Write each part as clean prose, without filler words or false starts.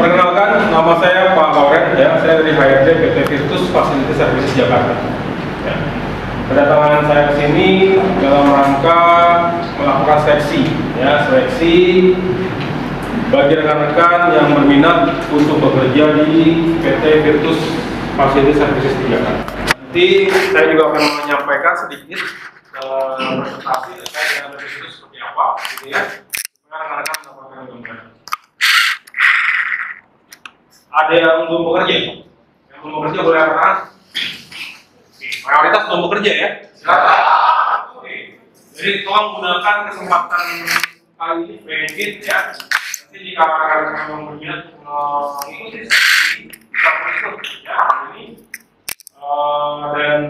Perkenalkan, nama saya Pak Kauren, ya. Saya dari HRD PT Virtus Facility Services Jakarta. Ya. Kedatangan saya ke sini dalam rangka melakukan seleksi, ya, seleksi bagi rekan-rekan yang berminat untuk bekerja di PT Virtus Facility Services di Jakarta. Nanti saya juga akan menyampaikan sedikit presentasi terkait dengan Virtus seperti apa, gitu ya. Rekan-rekan mendapatkan gambaran. Ada yang belum bekerja? Yang belum bekerja boleh angkat tangan. Mayoritas belum bekerja ya. Silakan. Oke. Jadi tolong gunakan kesempatan kali ini benefit ya. Nanti jika rekan-rekan yang berminat mengikuti sesi bisa ikut ya ini dan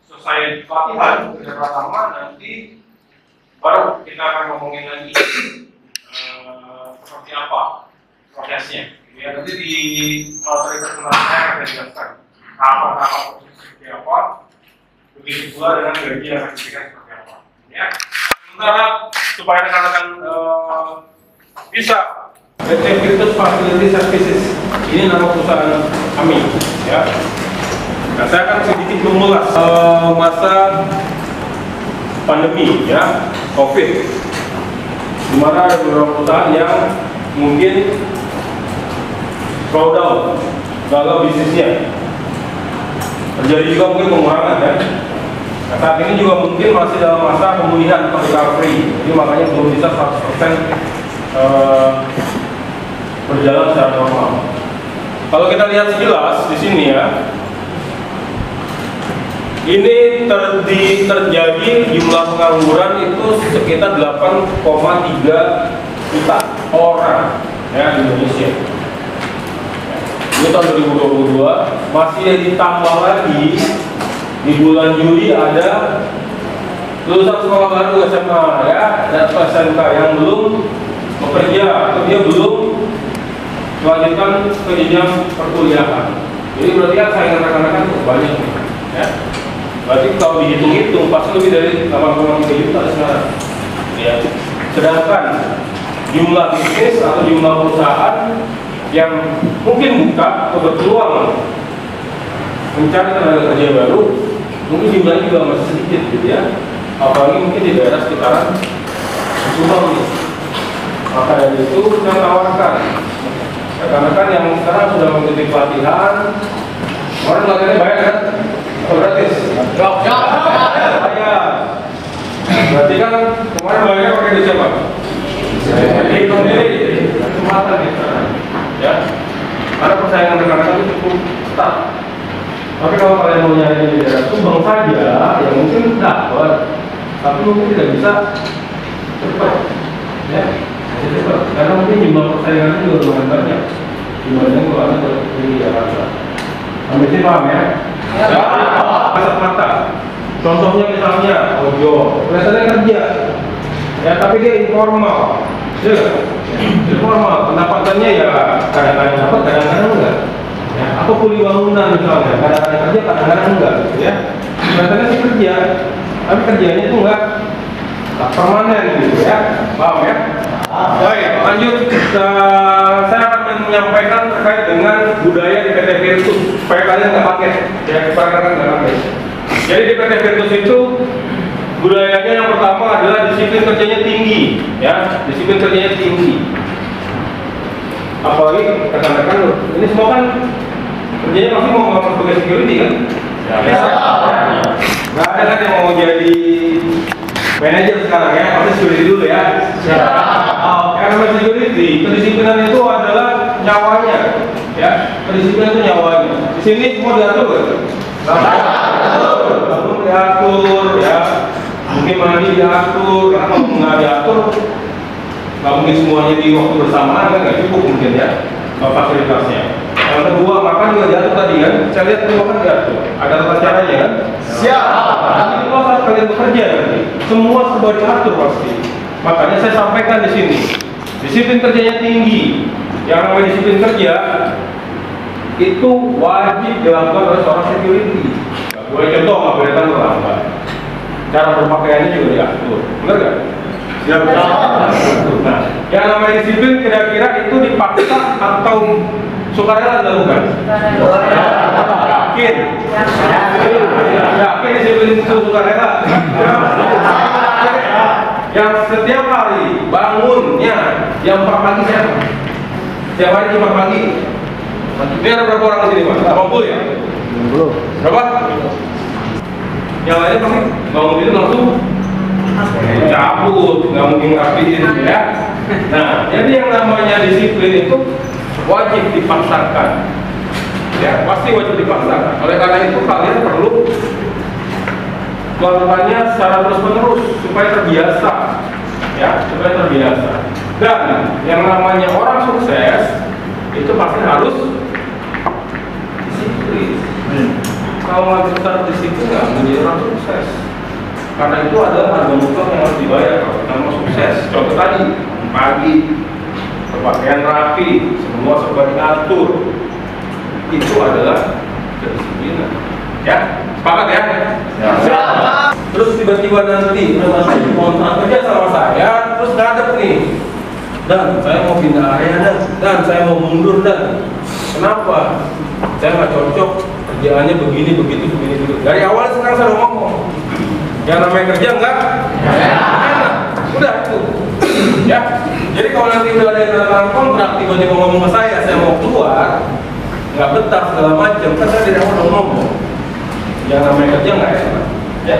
selesai pelatihan kerja pertama nanti baru kita akan ngomongin lagi seperti apa prosesnya. Ya, nanti di materi presentasinya akan dijelaskan apa-apa seperti apa, begitu pula dengan gaji yang akan diberikan seperti apa. Ya, sementara supaya rekan-rekan bisa PT Virtus Facility Services ini nama perusahaan kami, ya. Nah, saya akan sedikit mengulas masa pandemi, ya, COVID, di mana ada beberapa perusahaan yang mungkin slow down, gagal bisnisnya. Terjadi juga mungkin pengurangan ya. Nah, saat ini juga mungkin masih dalam masa pemulihan atau recovery. Jadi makanya belum bisa 100% berjalan secara normal. Kalau kita lihat sekilas di sini ya, ini terjadi jumlah pengangguran itu sekitar 8,3 juta orang ya di Indonesia. Ini tahun 2022 masih ditambah lagi di bulan Juli ada lulusan sekolah baru SMA ya dan SMK yang belum bekerja atau dia belum melanjutkan ke jenjang perkuliahan. Jadi berarti kan saingan rekan-rekan cukup banyak ya. Berarti kalau dihitung-hitung pasti lebih dari 8,3 juta sekarang. Ya. Sedangkan jumlah bisnis atau jumlah perusahaan yang mungkin buka atau berpeluang mencari tenaga kerja baru, mungkin jumlahnya juga masih sedikit gitu ya. Apalagi mungkin di daerah sekitaran Subang nih. Maka dari itu saya tawarkan rekan-rekan yang sekarang sudah mengikuti pelatihan, orang pelatihannya bayar kan? Atau gratis? Bayar. Berarti kan kemarin bayarnya pakai di siapa? Jadi kesempatan nih sekarang. Ya, karena persaingan rekan-rekan itu cukup ketat. Tapi kalau kalian mau nyari di daerah Subang saja, ya mungkin dapat, tapi mungkin tidak bisa cepat, ya, masih cepat. Karena mungkin jumlah persaingannya juga lumayan banyak dibanding kalau anda di Jakarta. Sampai sini paham ya? Ya. Kasat mata. Contohnya misalnya ojol, kelihatannya kerja, ya tapi dia informal. Ya, informal, pendapatannya ya kadang-kadang dapat, kadang-kadang enggak. Ya, apa kuli bangunan misalnya, kadang-kadang kerja, kadang-kadang enggak, gitu ya. Kelihatannya sih kerja, tapi kerjanya itu enggak permanen, gitu ya. Paham ya? Baik, lanjut. Saya akan menyampaikan terkait dengan budaya di PT Virtus supaya kalian nggak pakai, ya, supaya kalian nggak pakai. Jadi di PT Virtus itu budayanya yang pertama adalah disiplin kerjanya tinggi, ya, disiplin kerjanya tinggi. Apalagi rekan-rekan ini semua kan kerjanya pasti mau ngomong sebagai security kan? Ya. Nggak ada kan yang mau jadi manajer sekarang ya, pasti security dulu ya. Karena security, kedisiplinan itu adalah nyawanya, ya, kedisiplinan itu nyawanya. Di sini semua diatur kan? Bangun diatur, ya. Mungkin mandi diatur, karena kalau nggak diatur nggak mungkin semuanya di waktu bersamaan kan nggak cukup mungkin ya fasilitasnya. Yang kedua makan juga diatur tadi kan, saya lihat semua kan diatur, ada tata caranya kan. Siap. Nanti kalau saat kalian bekerja nanti semua serba diatur pasti. Makanya saya sampaikan di sini disiplin kerjanya tinggi. Yang namanya disiplin kerja itu wajib dilakukan oleh seorang security. Boleh contoh nggak boleh tahu apa? Cara berpakaiannya juga diatur, benar nggak? Siap. Nah, yang namanya disiplin kira-kira itu dipaksa atau sukarela dilakukan? Yakin? Yakin disiplin itu sukarela? Yang setiap hari bangunnya jam 4 pagi siapa? Setiap hari jam 4 pagi. Ini ada berapa orang di sini, Pak? 80 ya? 60. Berapa? Yang lainnya pasti bangun itu langsung cabut, nggak mungkin rapiin ya. Nah, jadi yang namanya disiplin itu wajib dipaksakan, ya pasti wajib dipaksakan. Oleh karena itu kalian perlu melakukannya secara terus-menerus supaya terbiasa, ya supaya terbiasa. Dan yang namanya orang sukses itu pasti harus disiplin. Kalau nggak bisa disiplin nggak menjadi orang sukses. Karena itu adalah harga mutlak yang harus dibayar kalau kita mau sukses. Contoh tadi, pagi, berpakaian rapi, semua serba diatur. Itu adalah kedisiplinan. Ya, sepakat ya? Ya. Terus tiba-tiba nanti masuk kontrak kerja sama saya, terus ngadep nih. Dan saya mau pindah area dan saya mau mundur dan kenapa? Saya nggak cocok kerjaannya begini, begitu. Dari awal sekarang saya udah ngomong. Yang namanya kerja enggak? Enak. Udah itu. Ya. Jadi kalau nanti udah ada yang datang kontrak tiba-tiba ngomong ke saya mau keluar, nggak betah segala macam, kan saya dari awal udah ngomong. Yang namanya kerja nggak enak. Ya.